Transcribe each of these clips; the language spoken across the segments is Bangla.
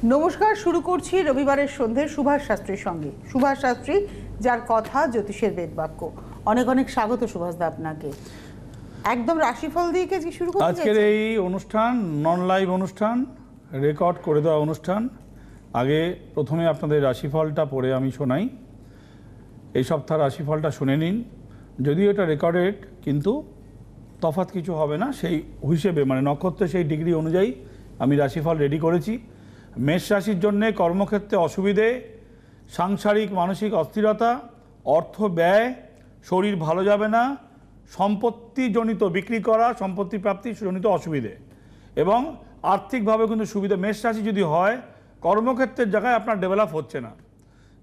নমস্কার, শুরু করছি রবিবারের সন্ধে সুভাষ শাস্ত্রীর সঙ্গে। সুভাষ শাস্ত্রী, যার কথা জ্যোতিষের বেদবাক্য। অনেক অনেক স্বাগত সুভাষদা আপনাকে। একদম রাশিফল দিয়ে কি শুরু করতে আজকের এই অনুষ্ঠান নন লাইভ অনুষ্ঠান, রেকর্ড করে দেওয়া অনুষ্ঠান। আগে প্রথমে আপনাদের রাশিফলটা পড়ে আমি শোনাই। এই সপ্তাহ রাশিফলটা শুনে নিন। যদিও এটা রেকর্ডেড, কিন্তু তফাৎ কিছু হবে না সেই হিসেবে, মানে নক্ষত্রের সেই ডিগ্রি অনুযায়ী আমি রাশিফল রেডি করেছি। মেষ রাশির জন্যে কর্মক্ষেত্রে অসুবিধে, সাংসারিক মানসিক অস্থিরতা, অর্থ ব্যয়, শরীর ভালো যাবে না, সম্পত্তিজনিত বিক্রি করা, সম্পত্তি প্রাপ্তি জনিত অসুবিধে এবং আর্থিকভাবে কিন্তু সুবিধা। মেষ রাশি যদি হয়, কর্মক্ষেত্রের জায়গায় আপনার ডেভেলপ হচ্ছে না।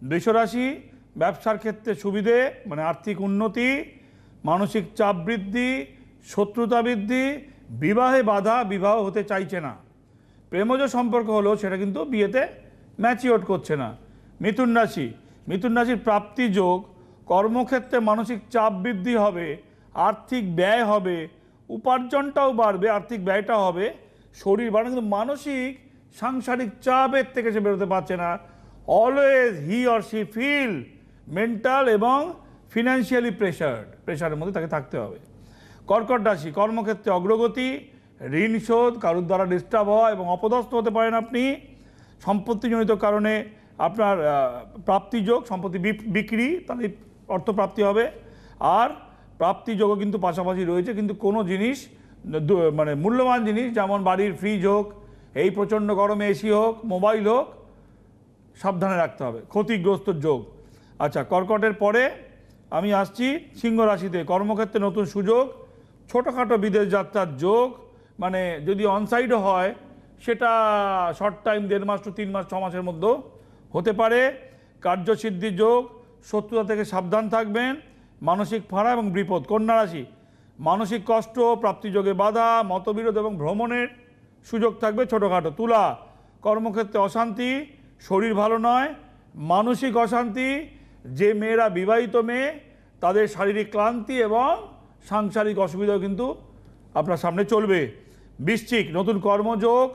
বৃষ রাশি, ব্যবসার ক্ষেত্রে সুবিধে, মানে আর্থিক উন্নতি, মানসিক চাপ বৃদ্ধি, শত্রুতা বৃদ্ধি, বিবাহে বাধা, বিবাহ হতে চাইছে না। প্রেমজ সম্পর্ক হলো সেটা কিন্তু বিয়েতে ম্যাচিওর করছে না। মিথুন রাশি, মিথুন রাশির প্রাপ্তি যোগ, কর্মক্ষেত্রে মানসিক চাপ বৃদ্ধি হবে, আর্থিক ব্যয় হবে, উপার্জনটাও বাড়বে, আর্থিক ব্যয়টা হবে, শরীর বাড়বে, কিন্তু মানসিক সাংসারিক চাপের থেকে সে বেরোতে পারছে না। Always he or she feel mental এবং ফিনান্সিয়ালি প্রেশারের মধ্যে তাকে থাকতে হবে। কর্কট রাশি, কর্মক্ষেত্রে অগ্রগতি, ঋণ শোধ, কারোর দ্বারা ডিস্টার্ব হওয়া এবং অপদস্থ হতে পারেন আপনি। সম্পত্তিজনিত কারণে আপনার প্রাপ্তিযোগ, সম্পত্তি বিক্রি, তাহলে অর্থপ্রাপ্তি হবে। আর প্রাপ্তিযোগও কিন্তু পাশাপাশি রয়েছে, কিন্তু কোনো জিনিস মানে মূল্যবান জিনিস, যেমন বাড়ির ফ্রিজ হোক, এই প্রচণ্ড গরমে এসি হোক, মোবাইল হোক, সাবধানে রাখতে হবে। ক্ষতিগ্রস্ত যোগ। আচ্ছা, কর্কটের পরে আমি আসছি সিংহ রাশিতে। কর্মক্ষেত্রে নতুন সুযোগ, ছোটোখাটো বিদেশ যাত্রার যোগ, মানে যদি অনসাইডও হয় সেটা শর্ট টাইম 1.5 মাস টু 3 মাস 6 মাসের মধ্যে হতে পারে। কার্যসিদ্ধির যোগ, শত্রুতা থেকে সাবধান থাকবেন। মানসিক ফাঁড়া এবং বিপদ। কন্যা রাশি, মানসিক কষ্ট, প্রাপ্তিযোগে বাধা, মতবিরোধ এবং ভ্রমণের সুযোগ থাকবে ছোটোখাটো। তুলা, কর্মক্ষেত্রে অশান্তি, শরীর ভালো নয়, মানসিক অশান্তি। যে মেয়েরা বিবাহিত মেয়ে, তাদের শারীরিক ক্লান্তি এবং সাংসারিক অসুবিধাও কিন্তু আপনার সামনে চলবে। বৃশ্চিক, নতুন কর্মযোগ,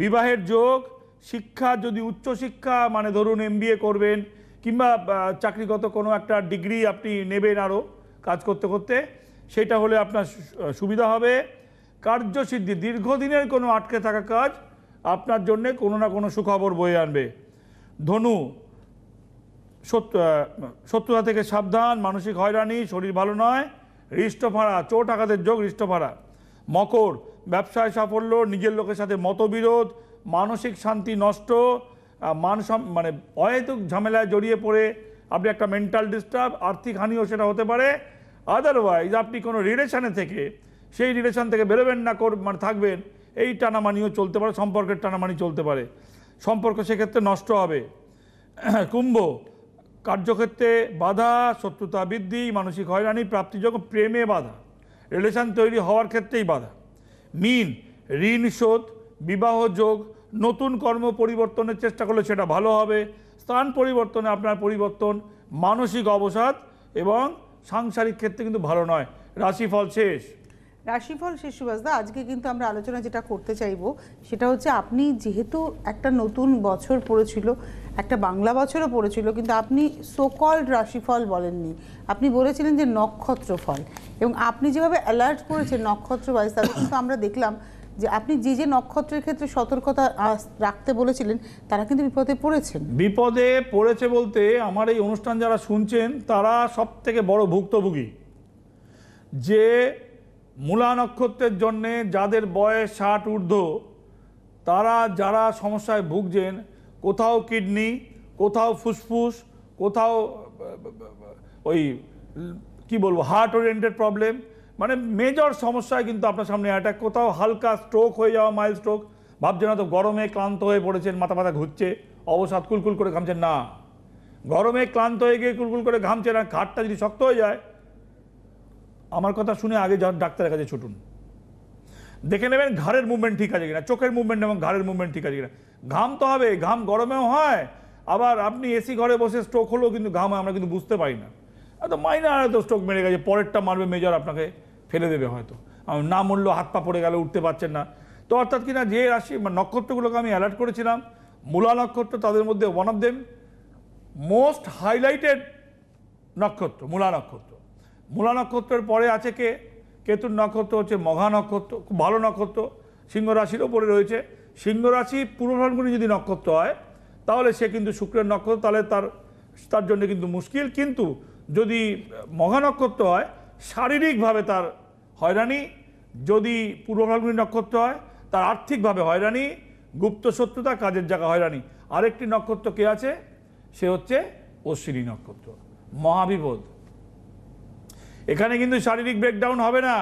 বিবাহের যোগ, শিক্ষা, যদি উচ্চশিক্ষা মানে ধরুন MBA করবেন কিংবা চাকরিগত কোনো একটা ডিগ্রি আপনি নেবেন আরও কাজ করতে করতে, সেটা হলে আপনার সুবিধা হবে। কার্যসিদ্ধি, দীর্ঘদিনের কোনো আটকে থাকা কাজ আপনার জন্যে কোনো না কোনো সুখবর বয়ে আনবে। ধনু, শত্রুতা থেকে সাবধান, মানসিক হয়রানি, শরীর ভালো নয়, হৃষ্টফাড়া, চোট আঘাতের যোগ, হৃষ্টফাড়া। মকর, ব্যবসায় সাফল্য, নিজের লোকের সাথে মতবিরোধ, মানসিক শান্তি নষ্ট, মানে অহেতুক ঝামেলায় জড়িয়ে পড়ে আপনি একটা মেন্টাল ডিস্টার্ব, আর্থিক হানিও সেটা হতে পারে। আদারওয়াইজ আপনি কোনো রিলেশানে থেকে সেই রিলেশান থেকে বেরোবেন না, মানে থাকবেন, এই টানামানিও চলতে পারে, সম্পর্কের টানামানি চলতে পারে, সম্পর্ক সেক্ষেত্রে নষ্ট হবে। কুম্ভ, কার্যক্ষেত্রে বাধা, শত্রুতা বৃদ্ধি, মানসিক হয়রানি, প্রাপ্তিযোগ, প্রেমে বাধা, রিলেশান তৈরি হওয়ার ক্ষেত্রেই বাধা। মীন, ঋণ শোধ, বিবাহ যোগ, নতুন কর্ম পরিবর্তনের চেষ্টা করলে সেটা ভালো হবে। স্থান পরিবর্তনে আপনার পরিবর্তন, মানসিক অবসাদ এবং সাংসারিক ক্ষেত্রে কিন্তু ভালো নয়। রাশিফল শেষ। রাশিফল শেষ সুভাষদা। আজকে কিন্তু আমরা আলোচনা যেটা করতে চাইবো সেটা হচ্ছে, আপনি যেহেতু একটা নতুন বছর পড়েছিল, একটা বাংলা বছরও পড়েছিল, কিন্তু আপনি সোকল্ড রাশিফল বলেননি, আপনি বলেছিলেন যে নক্ষত্র ফল। এবং আপনি যেভাবে অ্যালার্ট করেছেন নক্ষত্র ওয়াইজ, তাতে কিন্তু আমরা দেখলাম যে আপনি যে যে নক্ষত্রের ক্ষেত্রে সতর্কতা রাখতে বলেছিলেন তারা কিন্তু বিপদে পড়েছেন। বিপদে পড়েছে বলতে, আমার এই অনুষ্ঠান যারা শুনছেন তারা সব থেকে বড় ভুক্তভোগী। যে মূলা নক্ষত্রের জন্যে যাদের বয়স 60 ঊর্ধ্ব, তারা যারা সমস্যায় ভুগছেন, কোথাও কিডনি, কোথাও ফুসফুস, কোথাও ওই কি বলবো হার্ট ওরিয়েন্টেড প্রবলেম, মানে মেজর সমস্যায় কিন্তু আপনার সামনে অ্যাটাক, কোথাও হালকা স্ট্রোক হয়ে যাওয়া, মাইল্ড স্ট্রোক, ভাবছেন না তো গরমে ক্লান্ত হয়ে পড়েছেন, মাথা মাথা ঘুরছে, অবসাদ, কুলকুল করে ঘামছেন। না, গরমে ক্লান্ত হয়ে গিয়ে কুলকুল করে ঘামছে না, ঘাটটা যদি শক্ত হয়ে যায়, আমার কথা শুনে আগে ডাক্তারের কাছে ছুটুন, দেখে নেবেন ঘাড়ের মুভমেন্ট ঠিক আছে কিনা, চোখের মুভমেন্ট এবং ঘাড়ের মুভমেন্ট ঠিক আছে কিনা। ঘাম তো হবে, ঘাম গরমেও হয়, আবার আপনি এসি ঘরে বসে স্ট্রোক হলেও কিন্তু ঘাম হয়, আমরা কিন্তু বুঝতে পারি না। এত মাইনার হয়তো স্ট্রোক মেরে গেছে, পরেরটা মারবে মেজর, আপনাকে ফেলে দেবে হয়তো, না মূল্য হাত পা পড়ে গেলে উঠতে পারছেন না। তো অর্থাৎ কিনা যে রাশি নক্ষত্রগুলোকে আমি অ্যালার্ট করেছিলাম, মূলা নক্ষত্র তাদের মধ্যে one of them most highlighted নক্ষত্র মূলা নক্ষত্র। মূলা নক্ষত্রের পরে আছে কে? কেতুর নক্ষত্র হচ্ছে মঘা নক্ষত্র, খুব ভালো নক্ষত্র, সিংহ রাশির ওপরে রয়েছে। সিংহ রাশি পূর্ব ফাল্গুনী যদি নক্ষত্র হয় তাহলে সে কিন্তু শুক্রের নক্ষত্র, তাহলে তার জন্য কিন্তু মুশকিল। কিন্তু যদি মঘা নক্ষত্র হয় শারীরিকভাবে তার হয়রানি, যদি পূর্ব ফাল্গুনী নক্ষত্র হয় তার আর্থিকভাবে হয়রানি, গুপ্ত শত্রুতা, কাজের জায়গা হয়রানি। আরেকটি নক্ষত্র কে আছে? সে হচ্ছে অশ্বিনী নক্ষত্র, মহাবিপদ। এখানে কিন্তু শারীরিক ব্রেকডাউন হবে না,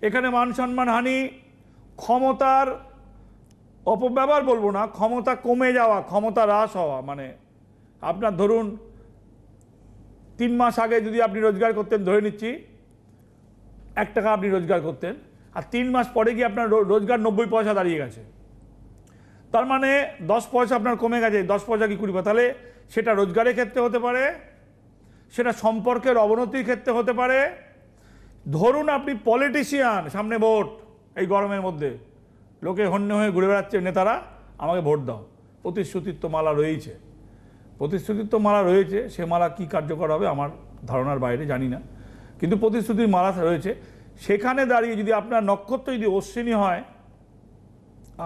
এখানে মান সম্মান হানি, ক্ষমতার অপব্যবহার বলবো না, ক্ষমতা কমে যাওয়া, ক্ষমতা হ্রাস হওয়া। মানে আপনার ধরুন 3 মাস আগে যদি আপনি রোজগার করতেন, ধরে নিচ্ছি 1 টাকা আপনি রোজগার করতেন, আর 3 মাস পরে গিয়ে আপনার রোজগার 90 পয়সা দাঁড়িয়ে গেছে, তার মানে 10 পয়সা আপনার কমে গেছে। 10 পয়সা কি 20 পয়সা? তাহলে সেটা রোজগারের ক্ষেত্রে হতে পারে, সেটা সম্পর্কের অবনতির ক্ষেত্রে হতে পারে। ধরুন আপনি পলিটিশিয়ান, সামনে ভোট, এই গরমের মধ্যে লোকে হন্য হয়ে ঘুরে বেড়াচ্ছে নেতারা, আমাকে ভোট দাও। প্রতিশ্রুতির তো মালা রয়েছে, প্রতিশ্রুতির তো মালা রয়েছে, সে মালা কি কার্যকর হবে আমার ধারণার বাইরে, জানি না, কিন্তু প্রতিশ্রুতির মালা রয়েছে। সেখানে দাঁড়িয়ে যদি আপনার নক্ষত্র যদি অশ্বিনী হয়,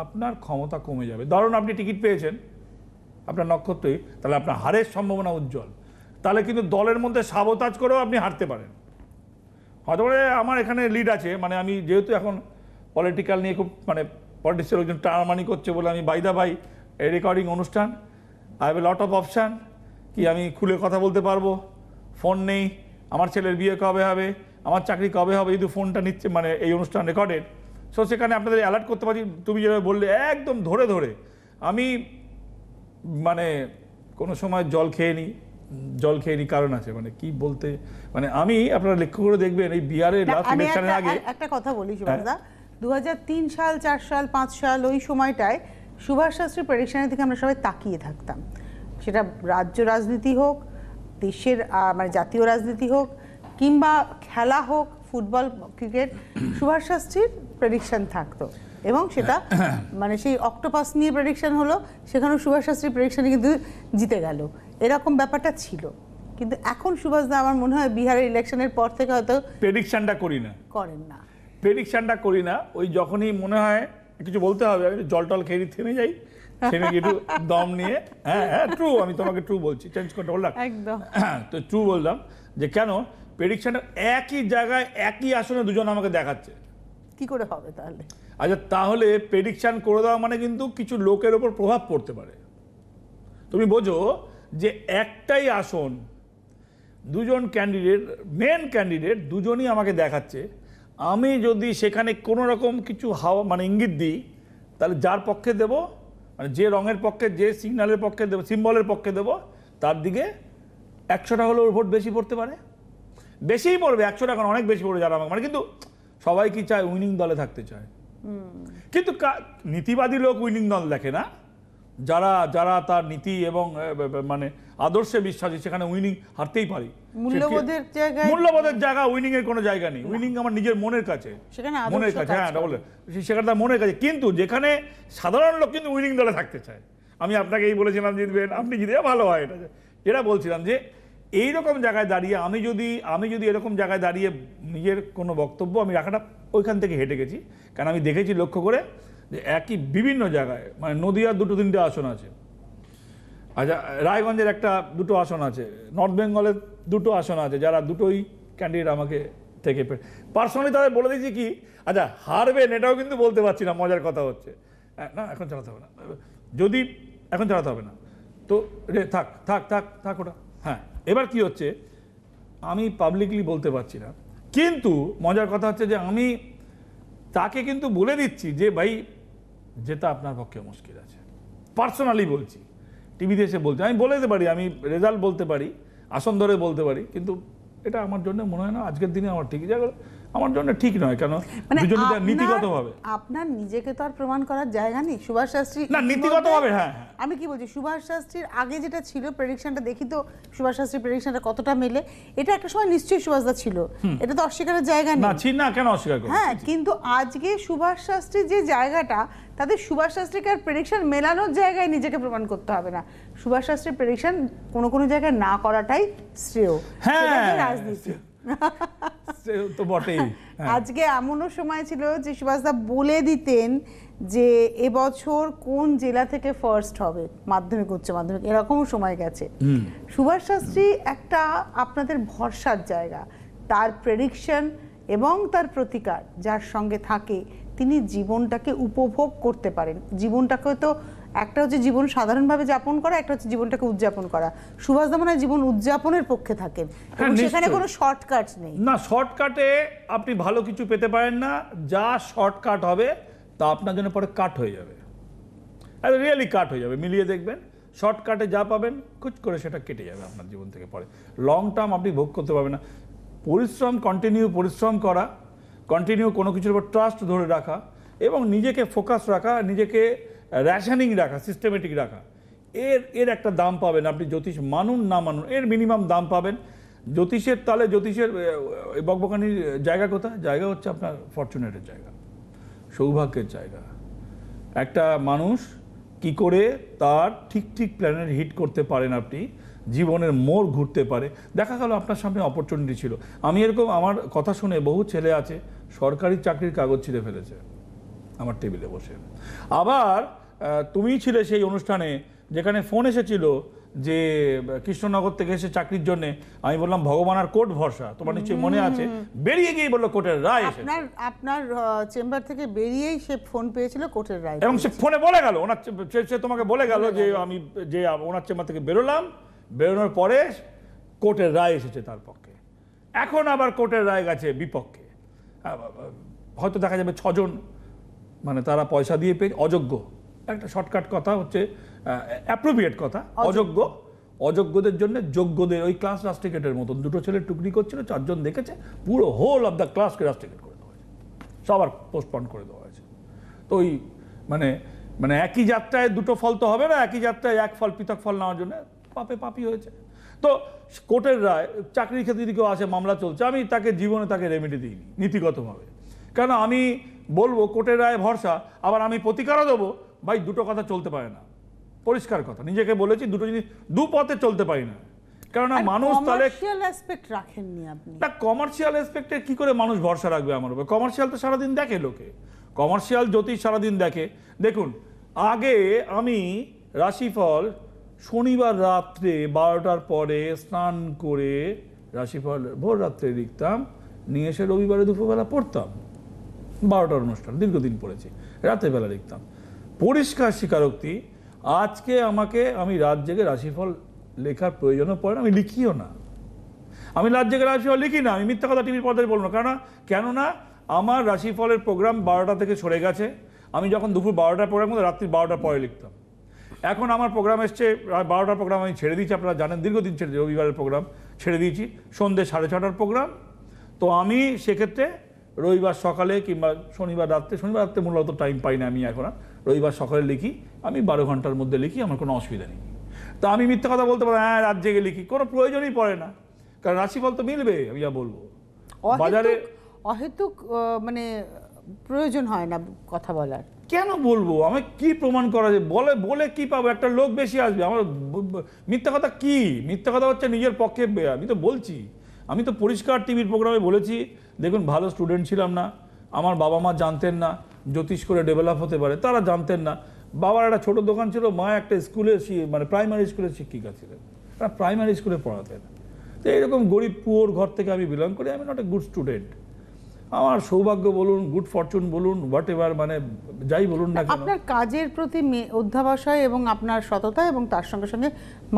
আপনার ক্ষমতা কমে যাবে। ধরুন আপনি টিকিট পেয়েছেন আপনার নক্ষত্রই, তাহলে আপনার হারের সম্ভাবনা উজ্জ্বল। তাহলে কিন্তু দলের মধ্যে সাবোতাজ করেও আপনি হারতে পারেন। হয়তো করে আমার এখানে লিড আছে, মানে আমি যেহেতু এখন পলিটিক্যাল নিয়ে খুব মানে পলিটিক্সের লোকজন টানামানি করছে বলে আমি বাইদা ভাই এই রেকর্ডিং অনুষ্ঠান, I have a lot of option, কি আমি খুলে কথা বলতে পারবো, ফোন নেই, আমার ছেলের বিয়ে কবে হবে, আমার চাকরি কবে হবে, যদি ফোনটা নিচ্ছে মানে এই অনুষ্ঠান রেকর্ডেড। সো সেখানে আপনাদের অ্যালার্ট করতে পারছি। তুমি যেভাবে বললে একদম ধরে ধরে, আমি মানে কোনো সময় জল খেয়ে নিই, কারণ আছে, মানে কি বলতে, মানে আমি আপনারা লক্ষ্য করে দেখবেন এই বিহারের লাস্ট ইলেকশনের আগে একটা কথা বলি সুভাষদা, 2003 সাল, 4 সাল, 5 সাল ওই সময়টায় সুভাষ শাস্ত্রী প্রেডিকশনের দিকে আমরা সবাই তাকিয়ে থাকতাম। সেটা রাজ্য রাজনীতি হোক, দেশের মানে জাতীয় রাজনীতি হোক, কিংবা খেলা হোক, ফুটবল, ক্রিকেট, সুভাষ শাস্ত্রীর প্রেডিকশন থাকতো। এবং সেটা মানে সেই অক্টোপাস নিয়ে প্রেডিকশন হলো, সেখানেও সুভাষ শাস্ত্রীর প্রেডিকশনে কিন্তু জিতে গেল, এরকম ব্যাপারটা ছিল। কিন্তু এখন সুভাষদা আমার মনে হয় বিহারের ইলেকশনের পর থেকে হয়তো প্রেডিকশনটা করেন না, ওই যখনই মনে হয় কিছু বলতে হবে, আমি জল টল খেয়ে থেমে যাই, থেমে গিয়ে একটু দম নিয়ে, হ্যাঁ ট্রু, আমি তোমাকে ট্রু বলছি, চেঞ্জ করতে বললাম একদম, তো ট্রু বললাম যে কেন প্রেডিকশনটা একই জায়গায় একই আসনে দুজন আমাকে দেখাচ্ছে, কি করে হবে তাহলে? আচ্ছা, তাহলে প্রেডিকশন করে দেওয়া মানে কিন্তু কিছু লোকের ওপর প্রভাব পড়তে পারে। তুমি বোঝো যে একটাই আসন, দুজন ক্যান্ডিডেট, মেন ক্যান্ডিডেট দুজনই আমাকে দেখাচ্ছে, আমি যদি সেখানে কোনো রকম কিছু হাওয়া মানে ইঙ্গিত দিই, তাহলে যার পক্ষে দেব, মানে যে রঙের পক্ষে, যে সিগন্যালের পক্ষে দেবো, সিম্বলের পক্ষে দেবো, তার দিকে 100টা হলেও ভোট বেশি পড়তে পারে, বেশিই পড়বে, 100টা এখন অনেক বেশি পড়বে যারা আমাকে, মানে কিন্তু সবাই কি চায়? উইনিং দলে থাকতে চায়। কিন্তু নীতিবাদী লোক উইনিং দল দেখে না, যারা তার নীতি এবং মানে আদর্শে বিশ্বাসী, সেখানে উইনিং হারতেই পারি। মূল্যবোধের জায়গা উইনিং এর কোনো জায়গা নেই। উইনিং আমার নিজের মনের কাছে, হ্যাঁ সেখানে তার মনের কাছে। কিন্তু যেখানে সাধারণ লোক কিন্তু উইনিং দলে থাকতে চায়, আমি আপনাকে এই বলেছিলাম জিতবেন, আপনি জিতে ভালো হয়, এটা বলছিলাম যে এইরকম জায়গায় দাঁড়িয়ে আমি যদি এরকম জায়গায় দাঁড়িয়ে নিজের কোনো বক্তব্য আমি রাখাটা, ওইখান থেকে হেঁটে গেছি, কারণ আমি দেখেছি লক্ষ্য করে যে একই বিভিন্ন জায়গায়, মানে নদিয়ার 2-3টে আসন আছে, আচ্ছা রায়গঞ্জের 1-2 আসন আছে, নর্থ বেঙ্গলের 2 আসন আছে, যারা দুটোই ক্যান্ডিডেট আমাকে থেকে পার্সোনালি তাদের বলে দিয়েছি কি, আচ্ছা হারবেন এটাও কিন্তু বলতে পারছি না, মজার কথা হচ্ছে, না এখন চালাতে হবে না, যদি এখন চালাতে হবে না তো থাক ওটা। হ্যাঁ, এবার কি হচ্ছে, আমি পাবলিকলি বলতে পারছি না, কিন্তু মজার কথা হচ্ছে যে আমি তাকে কিন্তু বলে দিচ্ছি যে ভাই যেটা আপনার পক্ষে মুশকিল আছে, পার্সোনালি বলছি, টিভিতে এসে বলছি, আমি বলে দিতে পারি, আমি রেজাল্ট বলতে পারি, আসন ধরে বলতে পারি, কিন্তু এটা আমার জন্য মনে হয় না আজকের দিনে আমার ঠিক জায়গা, আমার জন্য ঠিক নয়। কেন? নীতিগতভাবে আপনার নিজেকে তো আর প্রমাণ করার জায়গা নেই। সুভাষ শাস্ত্রী না, নীতিগতভাবে, হ্যাঁ আমি কি বলছি, সুভাষ শাস্ত্রীর আগে যেটা ছিল প্রেডিকশনটা দেখি তো, সুভাষ শাস্ত্রীর প্রেডিকশনটা কতটা মেলে, এটা একটা সময় নিশ্চয়ই সুভাষদা ছিল, এটা তো অস্বীকারের জায়গা নেই, না কেন অস্বীকার করব, হ্যাঁ, কিন্তু আজকে সুভাষ শাস্ত্রীর যে জায়গাটা, তাদের সুভাষ শাস্ত্রীকে আর প্রেডিকশন মেলানোর জায়গায় নিজেকে প্রমাণ করতে হবে না, সুভাষ শাস্ত্রীর প্রেডিকশন কোনো কোনো জায়গায় না করাটাই শ্রেয়। হ্যাঁ, সেটাই রাজনীতি। সে তো বটেই। আজকে এমনও সময় ছিল যে সুভাষদা বলে দিতেন যে এবছর কোন জেলা থেকে ফার্স্ট হবে মাধ্যমিক উচ্চ মাধ্যমিক, এরকমও সময় গেছে। সুভাষ শাস্ত্রী একটা আপনাদের ভরসার জায়গা, তার প্রেডিকশন এবং তার প্রতিকার যার সঙ্গে থাকে তিনি জীবনটাকে উপভোগ করতে পারেন। জীবনটাকে তো একটা হচ্ছে জীবন সাধারণভাবে যাপন করা, একটা হচ্ছে জীবনটাকে উদযাপন করা। সুভাষদা মনে হয় জীবন উদযাপনের পক্ষে থাকেন, এবং সেখানে কোনো শর্টকাট নেই। না, শর্টকাটে আপনি ভালো কিছু পেতে পারেন না। যা শর্টকাট হবে তা আপনার জন্য পরে কাট হয়ে যাবে, রিয়েলি কাট হয়ে যাবে। মিলিয়ে দেখবেন, শর্টকাটে যা পাবেন কুচ করে সেটা কেটে যাবে আপনার জীবন থেকে, পরে লং টার্ম আপনি ভোগ করতে পারবেন না। পরিশ্রম, কন্টিনিউ পরিশ্রম করা, কন্টিনিউ কোনো কিছুর উপর ট্রাস্ট ধরে রাখা এবং নিজেকে ফোকাস রাখা, নিজেকে র্যাশনিং রাখা, সিস্টেমেটিক রাখা, এর একটা দাম পাবেন। আপনি জ্যোতিষ মানুন না মানুন, এর মিনিমাম দাম পাবেন। জ্যোতিষের তাহলে জ্যোতিষের বকবকানির জায়গা কোথায়? জায়গা হচ্ছে আপনার ফরচুনেটের জায়গা, সৌভাগ্যের জায়গা। একটা মানুষ কি করে তার ঠিক ঠিক প্ল্যানের হিট করতে পারেন, আপনি জীবনের মোড় ঘুরতে পারে। দেখা গেল আপনার সামনে অপরচুনিটি ছিল। আমি এরকম, আমার কথা শুনে বহু ছেলে আছে সরকারি চাকরির কাগজ ছিঁড়ে ফেলেছে আমার টেবিলে বসে। আবার তুমিই ছিলে সেই অনুষ্ঠানে যেখানে ফোন এসেছিল যে কৃষ্ণনগর থেকে এসে চাকরির জন্য। আমি বললাম ভগবান আর কোর্ট ভরসা, তোমার নিশ্চয়ই মনে আছে। বেরিয়ে গিয়ে বললো কোর্টের রায় এসেছে। আপনার চেম্বার থেকে বেরিয়েই সে ফোন পেয়েছিল কোর্টের রায়, এবং সে ফোনে বলে গেল, ওনার সে তোমাকে বলে গেল যে আমি যে ওনার চেম্বার থেকে বেরোলাম, বেরোনোর পরে কোর্টের রায় এসেছে তার পক্ষে। এখন আবার কোর্টের রায় গেছে বিপক্ষে। হয়তো দেখা যাবে 6 জন মানে তারা পয়সা দিয়ে পেয়ে অযোগ্য। একটা শর্টকাট কথা হচ্ছে, অ্যাপ্রোপ্রিয়েট কথা, অযোগ্য। অযোগ্যদের জন্য যোগ্যদের, ওই ক্লাস রাস্ট্রিকেটের মতন দুটো ছেলে টুকরি করছিল, 4 জন দেখেছে, পুরো হোল অফ দ্য ক্লাসকে রাস্ট্রিকেট করে দেওয়া হয়েছে, সবার পোস্টপন্ড করে দেওয়া হয়েছে। তো ওই মানে মানে একই যাত্রায় দুটো ফল তো হবে না, একই যাত্রায় এক ফল পৃথক ফল নেওয়ার জন্য পাপে পাপি হয়েছে। তো কোর্টের রায়, চাকরির ক্ষেত্রে যদি কেউ আসে মামলা চলছে, আমি তাকে জীবনে তাকে রেমেডি দিইনি নীতিগতভাবে। কেন আমি বলবো কোর্টের রায় ভরসা, আবার আমি প্রতিকারও দেবো, ভাই দুটো কথা চলতে পারে না, পরিষ্কার কথা। নিজেকে বলেছি দুটো জিনিস দু পথে চলতে পারি না। কেননা মানুষ তাহলে কমার্শিয়াল অ্যাসপেক্ট রাখেননি আপনি। না, কমার্শিয়াল অ্যাসপেক্টে কি করে মানুষ ভরসা রাখবে আমার উপর? কমার্শিয়াল তো সারাদিন দেখে লোকে, কমার্শিয়াল জ্যোতিষ সারাদিন দেখে। দেখুন, আগে আমি রাশিফল শনিবার রাত্রে 12টার পরে স্নান করে রাশিফল ভোর রাত্রে লিখতাম, নিয়ে এসে রবিবারে দুপুরবেলা পড়তাম। 12টার অনুষ্ঠান দীর্ঘদিন পড়েছি, রাতের বেলা লিখতাম। পরিষ্কার স্বীকারোক্তি, আজকে আমি রাত জেগে রাশিফল লেখার প্রয়োজনও পড়ে না, আমি লিখিও না। আমি রাত জেগে রাশিফল লিখি না, আমি মিথ্যা কথা টিভির পর্দায় বলবো না। কেননা আমার রাশিফলের প্রোগ্রাম 12টা থেকে সরে গেছে। আমি যখন দুপুর 12টার প্রোগ্রাম করতাম, রাত্রি 12টার পরে লিখতাম। এখন আমার প্রোগ্রাম এসছে 12টার প্রোগ্রাম আমি ছেড়ে দিয়েছি, আপনারা জানেন দীর্ঘদিন ছেড়ে দিয়েছি, রবিবারের প্রোগ্রাম ছেড়ে দিয়েছি, সন্ধ্যে 6:30টার প্রোগ্রাম। তো আমি সেক্ষেত্রে রবিবার সকালে কিংবা শনিবার রাত্রে মূলত টাইম পাই না আমি এখন। রবিবার সকালে লিখি, আমি 12 ঘন্টার মধ্যে লিখি, আমার কোনো অসুবিধা নেই। তা আমি মিথ্যা কথা বলতে পারি, হ্যাঁ রাত জেগে লিখি, কোনো প্রয়োজনই পড়ে না, কারণ রাশিফল তো মিলবে। আমি যা বলবো, বাজারে অহেতুক মানে প্রয়োজন হয় না কথা বলার। কেন বলবো? আমি কি প্রমাণ করা যায়? বলে কি পাবো? একটা লোক বেশি আসবে। আমার মিথ্যা কথা কি? মিথ্যা কথা হচ্ছে নিজের পক্ষে। আমি তো বলছি, আমি তো পরিষ্কার টিভির প্রোগ্রামে বলেছি, দেখুন ভালো স্টুডেন্ট ছিলাম না, আমার বাবা মা জানতেন না জ্যোতিষ করে ডেভেলপ হতে পারে, তারা জানতেন না। বাবার একটা ছোট দোকান ছিল, মা একটা স্কুলে মানে প্রাইমারি স্কুলের শিক্ষিকা ছিলেন, তারা প্রাইমারি স্কুলে পড়াতেন। তো এইরকম গরিব পুয়োর ঘর থেকে আমি বিলং করি, আমি নট এ গুড স্টুডেন্ট। আমার সৌভাগ্য বলুন, গুড ফরচুন বলুন, হোয়াট এভার, মানে যাই বলুন না কেন, আপনার কাজের প্রতি অধ্যাবসায় এবং আপনার সততা এবং তার সঙ্গে সঙ্গে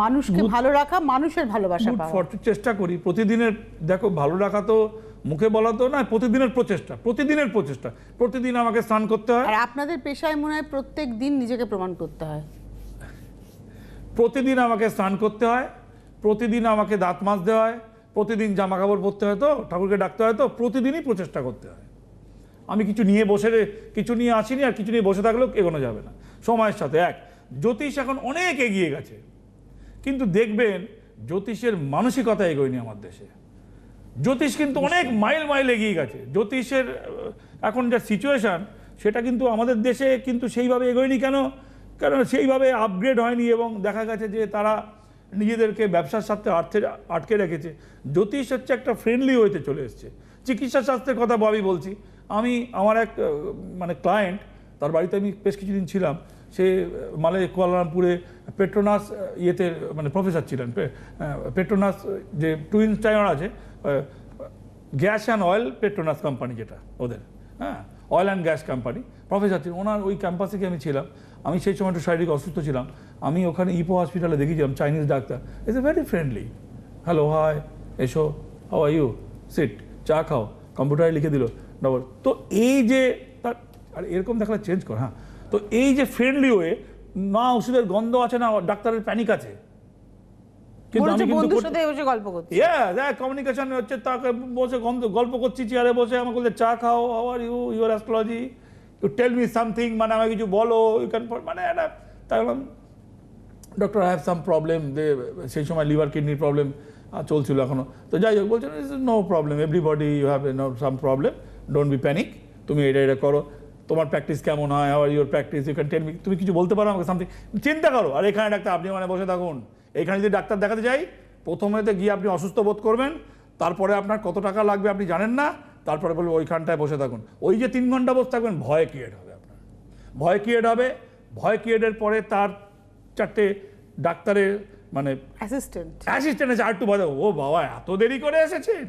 মানুষকে ভালো রাখা, মানুষের ভালোবাসা পাওয়া, ফরচুন চেষ্টা করি প্রতিদিনের। দেখো, ভালো রাখা তো মুখে বলা তো না, প্রতিদিনের প্রচেষ্টা, প্রতিদিন আমাকে স্নান করতে হয়। আর আপনাদের পেশায় মনে হয় প্রত্যেক দিন নিজেকে প্রমাণ করতে হয়। প্রতিদিন আমাকে স্নান করতে হয়, প্রতিদিন আমাকে দাঁত মাজতে হয়, প্রতিদিন জামা কাপড় পরতে হয়, তো ঠাকুরকে ডাকতে হয়, তো প্রতিদিনই প্রচেষ্টা করতে হয়। আমি কিছু নিয়ে আসিনি, আর কিছু নিয়ে বসে থাকলেও এগোনো যাবে না সময়ের সাথে। জ্যোতিষ এখন অনেক এগিয়ে গেছে, কিন্তু দেখবেন জ্যোতিষের মানসিকতা এগোয়নি আমার দেশে। জ্যোতিষ কিন্তু অনেক মাইল এগিয়ে গেছে। জ্যোতিষের এখন যা সিচুয়েশন, সেটা কিন্তু আমাদের দেশে কিন্তু সেইভাবে এগোয়নি। কেন? কারণ সেইভাবে আপগ্রেড হয়নি এবং দেখা গেছে যে তারা নিজেদেরকে ব্যবসার সাথে আটকে রেখেছে। জ্যোতিষ হচ্ছে একটা ফ্রেন্ডলি ওয়েতে চলে এসছে। চিকিৎসা শাস্ত্রের কথা আমি বলছি, আমি আমার এক মানে ক্লায়েন্ট, তার বাড়িতে আমি বেশ কিছুদিন ছিলাম। সে কুয়ালালামপুরে পেট্রোনাস ইয়েতে মানে প্রফেসর ছিলেন। পেট্রোনাস যে টুইন টাইমার আছে, gas and oil Petronas company যেটা ওদের, হ্যাঁ, oil and gas company, professor ছিলেন। ওনার ওই ক্যাম্পাসে আমি ছিলাম। আমি সেই সময় একটু শারীরিক অসুস্থ ছিলাম। আমি ওখানে ইপো হসপিটালে দেখেছিলাম Chinese doctor, is a very friendly. Hello, hi, এসো, হাউ আর ইউ, সিট, চা খাও, কম্পিউটারে লিখে দিল ডবল। তো এই যে তার, আর এরকম দেখলে চেঞ্জ কর, হ্যাঁ। তো এই যে ফ্রেন্ডলি ওয়ে, না ওষুধের গন্ধ আছে, না ডাক্তারের প্যানিক আছে, কিন্তু আমি কিন্তু গল্প করছি, কমিউনিকেশন হচ্ছে। তাকে বসে গল্প করছি চেয়ারে বসে, আমাকে বলছে চা খাও, how are you, your astrology, you tell me something, মানে আমাকে কিছু বলো, ইউ ক্যান, মানে একটা। তাই বললাম doctor I have some problem, সেই সময় লিভার কিডনির প্রবলেম চলছিল এখনো। তো যাই হোক, বলছেন no problem, everybody you have some problem, don't be panic, তুমি এটা করো, তোমার প্র্যাকটিস কেমন হয়, how are your practice, you can tell me, তুমি কিছু বলতে পারো আমাকে সামথিং, চিন্তা করো। আর এখানে ডাক্তার, আপনি মানে বসে থাকুন। এখানে যদি ডাক্তার দেখাতে যাই, প্রথমেতে গিয়ে আপনি অসুস্থ বোধ করবেন, তারপরে আপনার কত টাকা লাগবে আপনি জানেন না, তারপরে বলবো ওইখানটায় বসে থাকুন। ওই যে 3 ঘন্টা বসে থাকবেন, ভয় ক্রিয়েট হবে আপনার, ভয় ক্রিয়েট হবে। ভয় ক্রিয়েটের পরে তার 4টে ডাক্তারের মানে অ্যাসিস্ট্যান্ট আছে, আর একটু ভয় দেবো, ও বাবা এত দেরি করে এসেছেন,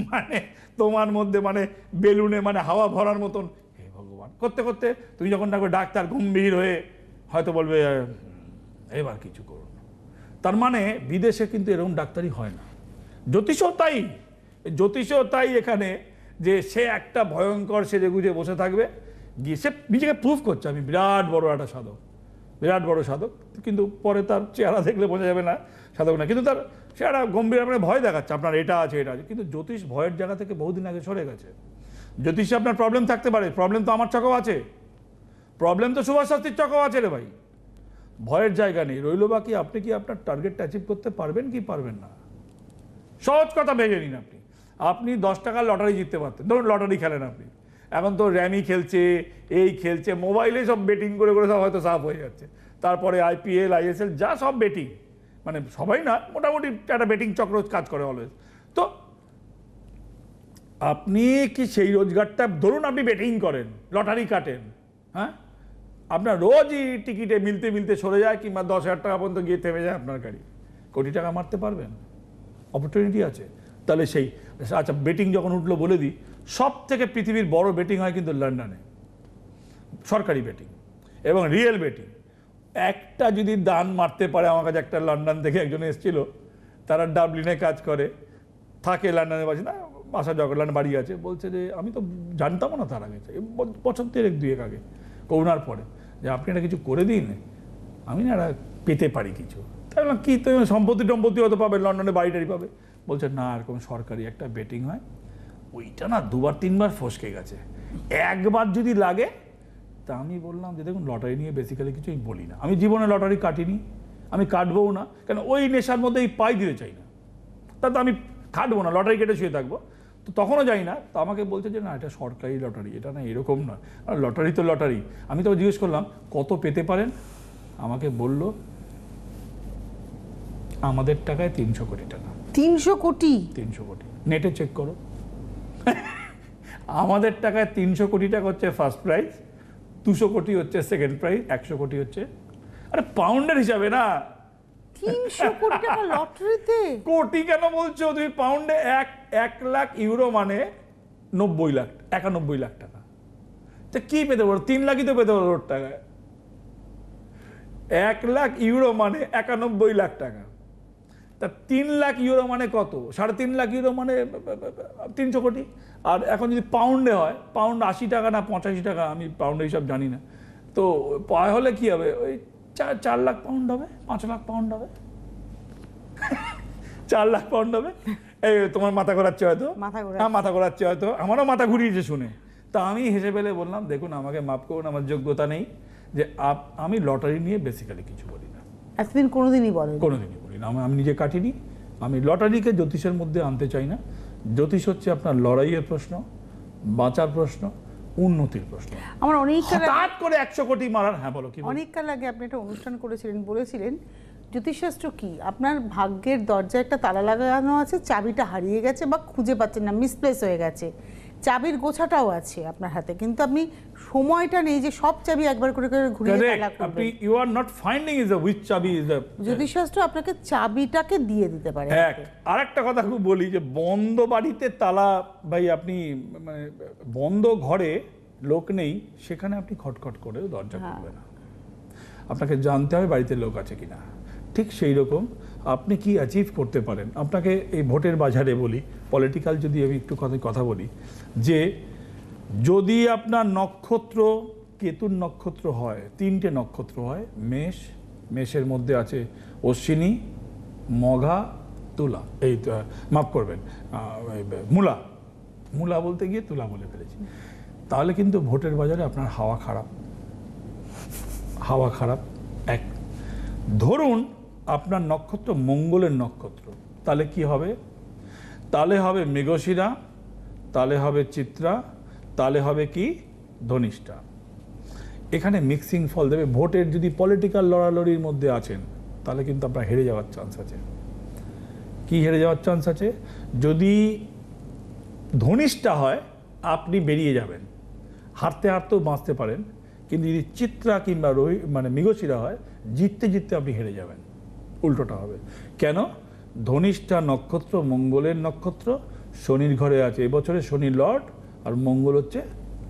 মানে তোমার মধ্যে মানে বেলুনে মানে হাওয়া ভরার মতন, হে ভগবান করতে করতে তুমি যখন দেখো ডাক্তার গম্ভীর হয়ে হয়তো বলবে এবার কিছু করুন। তার মানে বিদেশে কিন্তু এরকম ডাক্তারই হয় না। জ্যোতিষও তাই এখানে, যে সে একটা ভয়ঙ্কর সেজে গুজে বসে থাকবে, গিয়ে সে নিজেকে প্রুভ করছে আমি বিরাট বড় একটা সাধক, বিরাট বড় সাধক, কিন্তু পরে তার চেহারা দেখলে বোঝা যাবে না সাধক না, কিন্তু তার চেহারা গম্ভীর, আপনার ভয় দেখাচ্ছে আপনার এটা আছে এটা আছে। কিন্তু জ্যোতিষ ভয়ের জায়গা থেকে বহুদিন আগে সরে গেছে। জ্যোতিষে আপনার প্রবলেম থাকতে পারে, প্রবলেম তো আমার চকেও আছে, প্রবলেম তো সুভাষ শাস্ত্রীর চকেও আছে রে ভাই, ভয়ের জায়গা নেই। রইল বাকি আপনি কি আপনার টার্গেটটা অ্যাচিভ করতে পারবেন কি পারবেন না। সহজ কথা ভেবে নিন, আপনি 10 টাকার লটারি জিততে পারতেন, ধরুন লটারি খেলেন আপনি, এখন তো র্যামি খেলছে, এই খেলছে, মোবাইলে সব বেটিং করে করে সব হয়তো সাফ হয়ে যাচ্ছে, তারপরে IPL ISL যা সব বেটিং, মানে সবাই না, মোটামুটি একটা বেটিং চক্র কাজ করে অলওয়েজ। তো আপনি কি সেই রোজগারটা, ধরুন আপনি বেটিং করেন, লটারি কাটেন, হ্যাঁ, আপনার রোজই টিকিটে মিলতে মিলতে সরে যায়, কিংবা 10,000 টাকা পর্যন্ত গিয়ে থেমে যায় আপনার গাড়ি, কোটি টাকা মারতে পারবেন, অপরচুনিটি আছে। তাহলে সেই, আচ্ছা বেটিং যখন উঠলো বলে দিই, সব থেকে পৃথিবীর বড় বেটিং হয় কিন্তু লন্ডনে, সরকারি বেটিং এবং রিয়েল বেটিং। একটা যদি দান মারতে পারে, আমার কাছে একটা লন্ডন থেকে একজন এসেছিল, তারা ডাবলিনে কাজ করে, থাকে লন্ডনে, বাসা জগন্নাথ বাড়ি আছে, বলছে যে আমি তো জানতামও না তার আগে, বছর 3-2 আগে করোনার পরে, যে আপনি এটা কিছু করে দিন, আমি না এটা পেতে পারি কিছু। তাই বললাম কি, তুমি সম্পত্তি হয়তো পাবে, লন্ডনে বাড়ি পাবে। বলছে না, এরকম সরকারি একটা বেটিং হয়, ওইটা না 2-3বার ফসকে গেছে, একবার যদি লাগে। তা আমি বললাম যে দেখুন, লটারি নিয়ে বেসিক্যালি কিছু আমি বলি না, আমি জীবনে লটারি কাটিনি, আমি কাটবও না, কেন ওই নেশার মধ্যে এই পাই দিতে চাই না, তা তো আমি কাটবো না, লটারি কেটে শুয়ে থাকবো। তো তখনও যাই না। তো আমাকে বলছে যে না, এটা সরকারি লটারি, এটা না এরকম না, আর লটারি তো লটারি। আমি তো জিজ্ঞেস করলাম কত পেতে পারেন, আমাকে বলল আমাদের টাকায় 300 কোটি টাকা। 300 কোটি? 300 কোটি, নেটে চেক করো। আমাদের টাকায় 300 কোটি টাকা হচ্ছে ফার্স্ট প্রাইজ, 200 কোটি হচ্ছে সেকেন্ড প্রাইজ, 100 কোটি হচ্ছে, আরে পাউন্ডের হিসাবে না, 300 কোটি টাকা লটারিতে। কোটি কেন বলছো তুমি, পাউন্ডে 1 লাখ ইউরো মানে 90 লাখ, 91 লাখ টাকা। তা কি পেতে পারো, 3 লাখই তো পেতে পারো ওর টাকায়। 1 লাখ ইউরো মানে 91 লাখ টাকা, তা 3 লাখ ইউরো মানে কত, 3.5 লাখ ইউরো মানে 300 কোটি। আর এখন যদি পাউন্ডে হয়, পাউন্ড 80 টাকা না 85 টাকা, আমি পাউন্ডে হিসাব জানি না, তো পায় হলে কি হবে, ওই 4 লাখ পাউন্ড হবে, 5 লাখ পাউন্ড হবে, 4 লাখ পাউন্ড হবে। এই তোমার মাথা ঘোরাচ্ছে হয়তো, মাথা ঘোরাচ্ছে হয়তো, আমারও মাথা ঘুরিয়েছে শুনে। তা আমি হেসে ফেলে বললাম দেখুন, আমাকে মাফ করুন, আমার যোগ্যতা নেই, যে আমি লটারি নিয়ে বেসিক্যালি কিছু বলি না, এতদিন কোনোদিনই বলি না, আমি নিজে কাটিনি। আমি লটারিকে জ্যোতিষের মধ্যে আনতে চাই না। জ্যোতিষ হচ্ছে আপনার লড়াইয়ের প্রশ্ন, বাঁচার প্রশ্ন, উন্নতির প্রশ্ন। আমার অনেক হঠাৎ করে 100 কোটি মারার, হ্যাঁ বলো কি? অনেক কাল আগে আপনি একটা অনুষ্ঠান করেছিলেন, বলেছিলেন জ্যোতিষশাস্ত্র কি, আপনার ভাগ্যের দরজায় একটা তালা লাগানো আছে, চাবিটা হারিয়ে গেছে বা খুঁজে পাচ্ছেন না, মিসপ্লেস হয়ে গেছে, চাবির গোছাটাও আছে আপনার হাতে, কিন্তু আপনি সময়টা নেই যে সব চাবি একবার করে করে ঘুরিয়ে তালা করবেন। আপনি you are not finding is the which চাবি ইজ দ্য। জ্যোতিষশাস্ত্র আপনাকে চাবিটাকে দিয়ে দিতে পারে। আর একটা কথা খুব বলি যে বন্ধ বাড়িতে তালা, ভাই আপনি মানে বন্ধ ঘরে লোক নেই, সেখানে আপনি খটখট করে দরজা খুলবে না, আপনাকে জানতে হবে বাড়িতে লোক আছে কিনা। ঠিক সেই রকম আপনি কি অ্যাচিভ করতে পারেন। আপনাকে এই ভোটের বাজারে বলি, পলিটিক্যাল যদি আমি একটু কথা বলি, যে যদি আপনার নক্ষত্র কেতুর নক্ষত্র হয়, 3টে নক্ষত্র হয়, মেষের মধ্যে আছে অশ্বিনী, মঘা, তুলা, এই মাফ করবেন মূলা বলতে গিয়ে তুলা বলে ফেলেছি, তাহলে কিন্তু ভোটের বাজারে আপনার হাওয়া খারাপ। এক ধরুন আপনার নক্ষত্র মঙ্গলের নক্ষত্র, তাহলে কি হবে? তাহলে হবে মৃগশিরা, তাহলে হবে চিত্রা, তাহলে হবে কি ধনিষ্ঠা। এখানে মিক্সিং ফল দেবে। ভোটের যদি পলিটিক্যাল লড়ালড়ির মধ্যে আছেন, তাহলে কিন্তু আপনার হেরে যাওয়ার চান্স আছে। কি হেরে যাওয়ার চান্স আছে? যদি ধনিষ্ঠা হয় আপনি বেরিয়ে যাবেন, হারতেও বাঁচতে পারেন, কিন্তু যদি চিত্রা কিংবা মানে মৃগশিরা হয়, জিততে আপনি হেরে যাবেন, উল্টোটা হবে। কেন? ধনিষ্ঠা নক্ষত্র মঙ্গলের নক্ষত্র, শনির ঘরে আছে, এবছরে শনি লর্ড, আর মঙ্গল হচ্ছে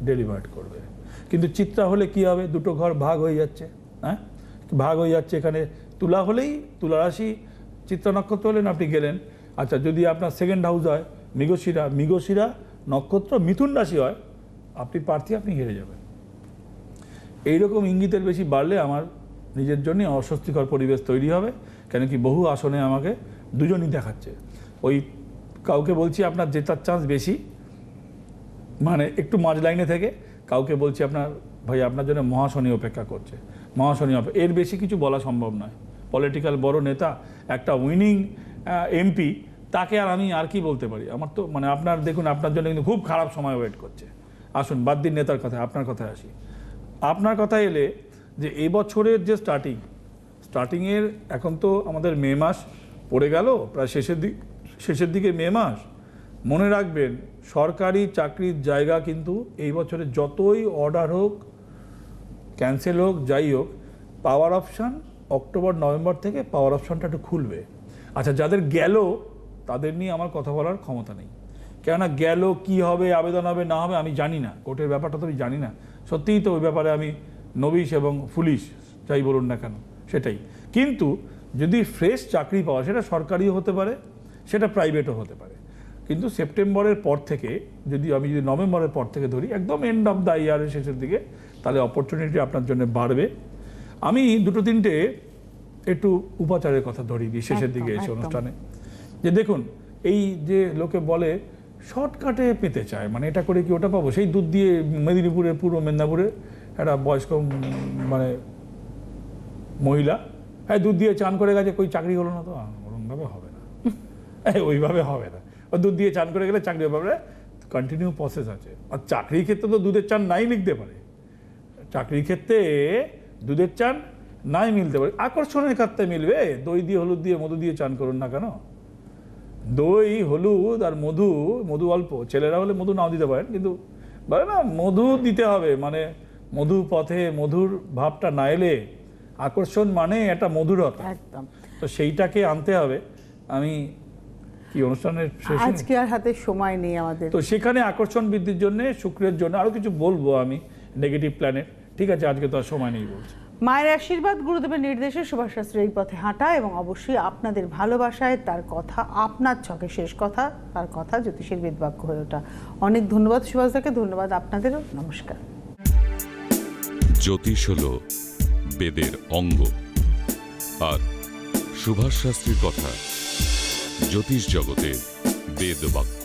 ডেলিভার্ড করবে। কিন্তু চিত্রা হলে কি হবে? দুটো ঘর ভাগ হয়ে যাচ্ছে, হ্যাঁ ভাগ হয়ে যাচ্ছে। এখানে তুলা হলেই, তুলা রাশি চিত্রা নক্ষত্র হলেন, আপনি গেলেন। আচ্ছা, যদি আপনার সেকেন্ড হাউস হয় মৃগশিরা নক্ষত্র মিথুন রাশি হয়, আপনি প্রার্থী, আপনি হেরে যাবেন। এইরকম ইঙ্গিতের বেশি বাড়লে আমার নিজের জন্য অস্বস্তিকর পরিবেশ তৈরি হবে। কেন কি বহু আসনে আমাকে দুজনই দেখাচ্ছে। ওই কাউকে বলছি আপনার জেতার চান্স বেশি, মানে একটু মাঝ লাইনে থেকে, কাউকে বলছি আপনার জন্য মহাশনি অপেক্ষা করছে, এর বেশি কিছু বলা সম্ভব নয়। পলিটিক্যাল বড় নেতা, একটা উইনিং এমপি, তাকে আমি আর কি বলতে পারি? আমার তো মানে আপনার দেখুন, আপনার জন্য কিন্তু খুব খারাপ সময় ওয়েট করছে। আসুন বাদ দিন নেতার কথা, আপনার কথায় আসি। আপনার কথা এলে যে এবছরের যে স্টার্টিংয়ের, এখন তো আমাদের মে মাস পড়ে গেল, প্রায় শেষের দিকে মে মাস। মনে রাখবেন, সরকারি চাকরির জায়গা কিন্তু এই বছরে যতই অর্ডার হোক, ক্যান্সেল হোক, যাই হোক, পাওয়ার অপশান অক্টোবর নভেম্বর থেকে পাওয়ার অপশানটা একটু খুলবে। আচ্ছা, যাদের গেল তাদের নিয়ে আমার কথা বলার ক্ষমতা নেই, কেননা গেল কি হবে, আবেদন হবে না হবে আমি জানি না, কোর্টের ব্যাপারটা তো আমি জানি না। সত্যিই তো ওই ব্যাপারে আমি নবিশ এবং ফুলিশ, যাই বলুন না কেন, সেটাই। কিন্তু যদি ফ্রেশ চাকরি পাওয়া, সেটা সরকারিও হতে পারে, সেটা প্রাইভেটও হতে পারে, কিন্তু সেপ্টেম্বরের পর থেকে, যদি নভেম্বরের পর থেকে ধরি, একদম এন্ড অফ দ্য ইয়ারের শেষের দিকে, তাহলে অপরচুনিটি আপনার জন্য বাড়বে। আমি দুটো তিনটে একটু উপাচারের কথা ধরিয়ে দিই শেষের দিকে এসে অনুষ্ঠানে, যে দেখুন, এই যে লোকে বলে শর্টকাটে পেতে চায়, মানে এটা করে কি ওটা পাবো, সেই দুধ দিয়ে মেদিনীপুরের, পূর্ব মেদিনীপুরের একটা বয়স্ক মানে মহিলা, হ্যাঁ দুধ দিয়ে চান করে গেছে, কই চাকরি হলো না, তো ওরকমভাবে হবে না, ওইভাবে হবে না। দুধ দিয়ে চান করে গেলে চাকরি হবে, কন্টিনিউ প্রসেস আছে। আর চাকরির ক্ষেত্রে তো দুধের চান নাই লিখতে পারে, চাকরির ক্ষেত্রে দুধের চান নাই মিলতে পারে, আকর্ষণের ক্ষেত্রে মিলবে। দই দিয়ে হলুদ দিয়ে মধু দিয়ে চান করুন না কেন, দই হলুদ আর মধু অল্প, ছেলেরা হলে মধু নাও দিতে পারেন, কিন্তু বলে না মধু দিতে হবে, মানে মধু পথে মধুর ভাবটা না এলে আকর্ষণ মানে একটা মধুরতা, একদম। তো সেইটাকে আনতে হবে। আমি কি অনুষ্ঠানের আজকে আর হাতে সময় নেই আমাদের, তো সেখানে আকর্ষণ বৃদ্ধির জন্য, শুক্রের জন্য আরো কিছু বলবো আমি, নেগেটিভ প্ল্যানেট, ঠিক আছে, আজকে তো আর সময় নেই বলছি। মায়ের আশীর্বাদ, গুরুদেবের নির্দেশে সুভাষ শাস্ত্রীর এই পথে হাঁটা, এবং অবশ্যই আপনাদের ভালোবাসায় তার কথা, আপনার ছকে শেষ কথা, তার কথা জ্যোতিষের বেদবাক্য হয়ে ওঠা। অনেক ধন্যবাদ সুভাষদাকে, ধন্যবাদ আপনাদেরও, নমস্কার। জ্যোতিষ হলো বেদের অঙ্গ, আর সুভাষ শাস্ত্রীর কথা জ্যোতিষ জগতে বেদবাক্য।